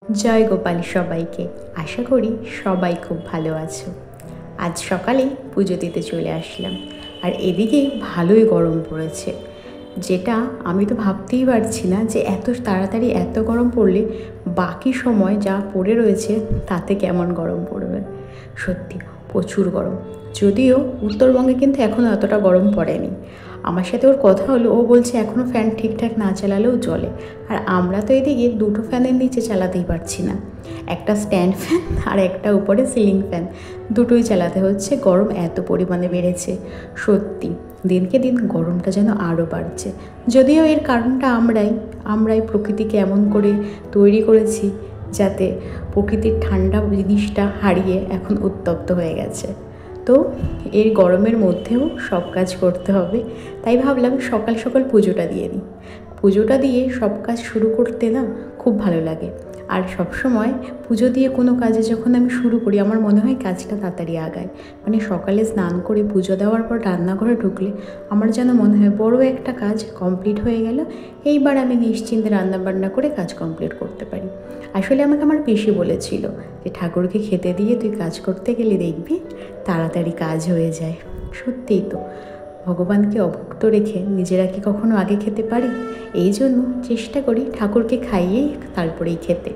জয় গোপাল সবাইকে। আশা করি সবাই খুব ভালো আছো। আজ সকালেই পুজো দিতে চলে আসলাম, আর এদিকে ভালোই গরম পড়েছে, যেটা আমি তো ভাবতেই পারছি না যে এত তাড়াতাড়ি এত গরম পড়লে বাকি সময় যা পড়ে রয়েছে তাতে কেমন গরম পড়বে। সত্যি প্রচুর গরম। যদিও উত্তরবঙ্গে কিন্তু এখনও এতটা গরম পড়েনি। আমার সাথে ওর কথা হলো, ও বলছে এখনও ফ্যান ঠিকঠাক না চালালেও চলে। আর আমরা তো এদিকে দুটো ফ্যানের নিচে চালাতেই পারছি না, একটা স্ট্যান্ড ফ্যান আর একটা উপরে সিলিং ফ্যান, দুটোই চালাতে হচ্ছে। গরম এত পরিমাণে বেড়েছে, সত্যি দিনকে দিন গরমটা যেন আরও বাড়ছে। যদিও এর কারণটা আমরাই প্রকৃতিকে এমন করে তৈরি করেছি যাতে প্রকৃতির ঠান্ডা জিনিসটা হারিয়ে এখন উত্তপ্ত হয়ে গেছে। তো এই গরমের মধ্যেও সব কাজ করতে হবে, তাই ভাবলাম সকাল সকাল পুজোটা দিয়ে নিই। পুজোটা দিয়ে সব কাজ শুরু করতে না খুব ভালো লাগে। আর সবসময় পুজো দিয়ে কোনো কাজে যখন আমি শুরু করি আমার মনে হয় কাজটা তাড়াতাড়ি আগায়। মানে সকালে স্নান করে পুজো দেওয়ার পর রান্নাঘরে ঢুকলে আমার যেন মনে হয় বড় একটা কাজ কমপ্লিট হয়ে গেল, এইবার আমি নিশ্চিন্তে রান্নাবান্না করে কাজ কমপ্লিট করতে পারি। আসলে আমাকে আমার পিসি বলেছিল যে ঠাকুরকে খেতে দিয়ে তুই কাজ করতে গেলে দেখবি তাড়াতাড়ি কাজ হয়ে যায়। সত্যিই তো, ভগবানকে অভুক্ত রেখে নিজেরা কি কখনো আগে খেতে পারি? এই জন্য চেষ্টা করি ঠাকুরকে খাইয়েই তারপরেই খেতে।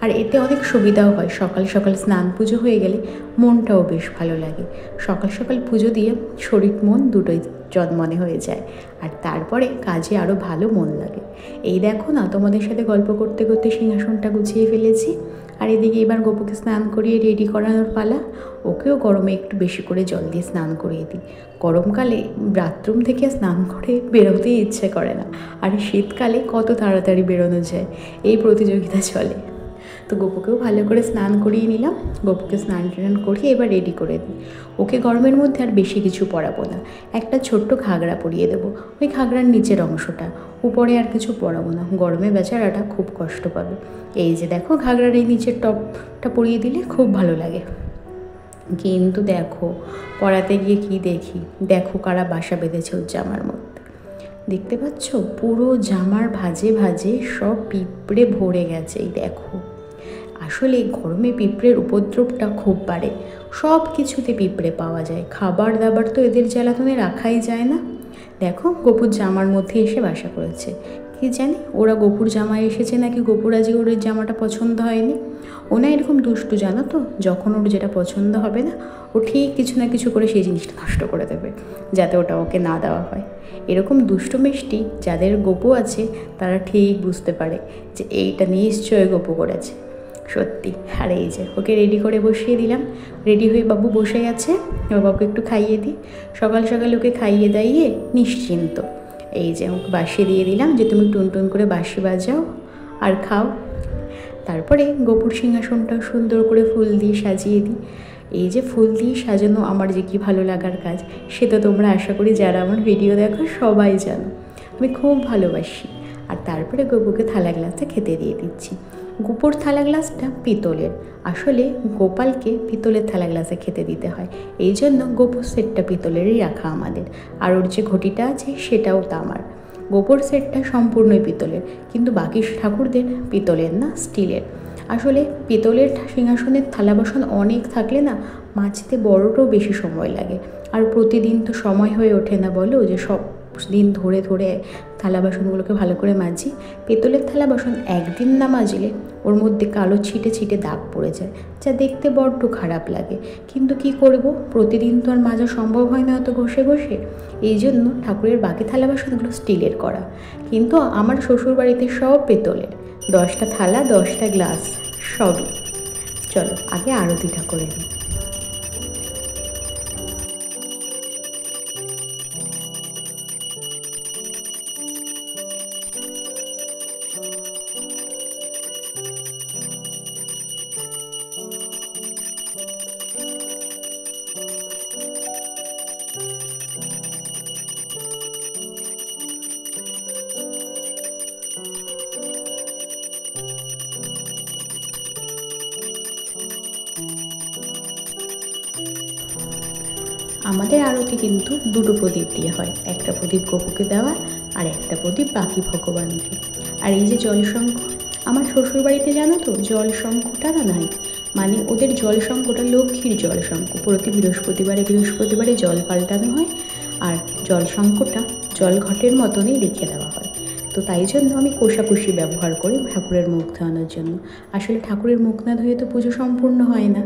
আর এতে অনেক সুবিধাও হয়, সকাল সকাল স্নান পুজো হয়ে গেলে মনটাও বেশ ভালো লাগে। সকাল সকাল পুজো দিয়ে শরীর মন দুটোই জন্মনে হয়ে যায়, আর তারপরে কাজে আরও ভালো মন লাগে। এই দেখো না, তোমাদের সাথে গল্প করতে করতে সিংহাসনটা গুছিয়ে ফেলেছি। আর এদিকে এবার গপুকে স্নান করিয়ে রেডি করানোর পালা। ওকেও গরমে একটু বেশি করে জল দিয়ে স্নান করিয়ে দিই। গরমকালে বাথরুম থেকে স্নান করে বেরোতেই ইচ্ছে করে না, আর শীতকালে কত তাড়াতাড়ি বেরোনো যায়, এই প্রতিযোগিতা চলে। তো গপুকেও ভালো করে স্নান করিয়ে নিলাম। গপুকে স্নান টান করিয়ে এবার রেডি করে দিই। ওকে গরমের মধ্যে আর বেশি কিছু পরাবো না, একটা ছোট্ট ঘাগরা পরিয়ে দেবো, ওই ঘাগরার নিচের অংশটা, উপরে আর কিছু পরাবো না। গরমে বেচারাটা খুব কষ্ট পাবে। এই যে দেখো, ঘাগরার এই নিচের টপটা পরিয়ে দিলে খুব ভালো লাগে। কিন্তু দেখো পরাতে গিয়ে কি দেখি, দেখো কারা বাসা বেঁধেছে ওর জামার মধ্যে। দেখতে পাচ্ছ পুরো জামার ভাঁজে ভাঁজে সব পিঁপড়ে ভরে গেছে। এই দেখো, আসলে গরমে পিঁপড়ের উপদ্রবটা খুব বাড়ে। সব কিছুতে পিঁপড়ে পাওয়া যায়, খাবার দাবার তো এদের জ্বালাতনে রাখাই যায় না। দেখো গপুর জামার মধ্যে এসে বাসা করেছে। কি জানি ওরা গপুর জামায় এসেছে নাকি গপুর আজকে ওর জামাটা পছন্দ হয়নি। ও না এরকম দুষ্টু, জানো তো, যখন ওর যেটা পছন্দ হবে না ও ঠিক কিছু না কিছু করে সেই জিনিসটা নষ্ট করে দেবে যাতে ওটা ওকে না দেওয়া হয়। এরকম দুষ্টু মিষ্টি যাদের গপু আছে তারা ঠিক বুঝতে পারে যে এইটা নিশ্চয়ই গপু করেছে। সত্যি। আর এই যে ওকে রেডি করে বসিয়ে দিলাম। রেডি হয়ে বাবু বসে গেছে, এবার বাবুকে একটু খাইয়ে দিই। সকাল সকাল ওকে খাইয়ে দাইয়ে নিশ্চিন্ত এই যে ওকে বাসি দিয়ে দিলাম যে তুমি টুনটুন করে বাঁশি বাজাও আর খাও। তারপরে গপুর সিংহাসনটা সুন্দর করে ফুল দিয়ে সাজিয়ে দিই। এই যে ফুল দিয়ে সাজানো আমার যে কী ভালো লাগার কাজ, সে তো তোমরা আশা করি যারা আমার ভিডিও দেখো সবাই জানো, আমি খুব ভালোবাসি। আর তারপরে গপুকে থালা গ্লাসে খেতে দিয়ে দিচ্ছি। গপুর থালা গ্লাসটা পিতলের, আসলে গোপালকে পিতলের থালা গ্লাসে খেতে দিতে হয়, এই জন্য গপুর সেটটা পিতলেরই রাখা আমাদের। আর ওর যে ঘটিটা আছে সেটাও তামার। গোপুর সেটটা সম্পূর্ণই পিতলের, কিন্তু বাকি ঠাকুরদের পিতলের না, স্টিলের। আসলে পিতলের সিংহাসনের থালা বাসন অনেক থাকলে না মাজতে বড়টাও বেশি সময় লাগে, আর প্রতিদিন তো সময় হয়ে ওঠে না, বলো যে সব দিন ধরে ধরে থালা বাসনগুলোকে ভালো করে মাজি। পিতলের থালা বাসন একদিন না মাজলে ওর মধ্যে কালো ছিটে ছিটে দাগ পড়ে যায়, যা দেখতে বড্ড খারাপ লাগে। কিন্তু কি করব, প্রতিদিন তো আর মাজা সম্ভব হয় না অত ঘষে ঘষে। এই জন্য ঠাকুরের বাকি থালা বাসনগুলো স্টিলের করা, কিন্তু আমার শ্বশুরবাড়িতে সব পিতলের। 10টা থালা 10টা গ্লাস সবই। চলো আগে আরতিটা করে নিই। আমাদের আরতি কিন্তু দুটো প্রদীপ দিয়ে হয়, একটা প্রদীপ গপুকে দেওয়া আর একটা প্রদীপ বাকি ভগবানকে। আর এই যে জলশঙ্খ, আমার শ্বশুরবাড়িতে জানো তো জল শঙ্খ টানানো হয়, মানে ওদের জল শঙ্খটা লক্ষ্মীর জল শঙ্খ, প্রতি বৃহস্পতিবারে জল পাল্টানো হয়, আর জল শঙ্খটা জল ঘটের মতনই রেখে দেওয়া হয়। তো তাই জন্য আমি কোষাকুষি ব্যবহার করি ঠাকুরের মুখ ধোয়ানোর জন্য। আসলে ঠাকুরের মুখ না ধুয়ে তো পুজো সম্পূর্ণ হয় না।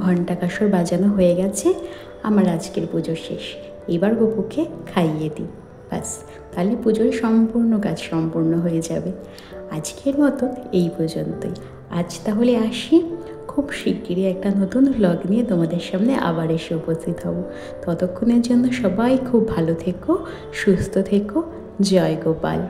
ঘণ্টা কাসর বাজানো হয়ে গেছে, আমার আজকের পুজো শেষ। এবার গপুকে খাইয়ে দিই, ব্যাস তাহলে পুজোর সম্পূর্ণ কাজ সম্পূর্ণ হয়ে যাবে। আজকের মতো এই পর্যন্তই। আজ তাহলে আসি, খুব শিগগিরই একটা নতুন ভ্লগ নিয়ে তোমাদের সামনে আবার এসে উপস্থিত হব। ততক্ষণের জন্য সবাই খুব ভালো থেকো, সুস্থ থেকো। জয় গোপাল।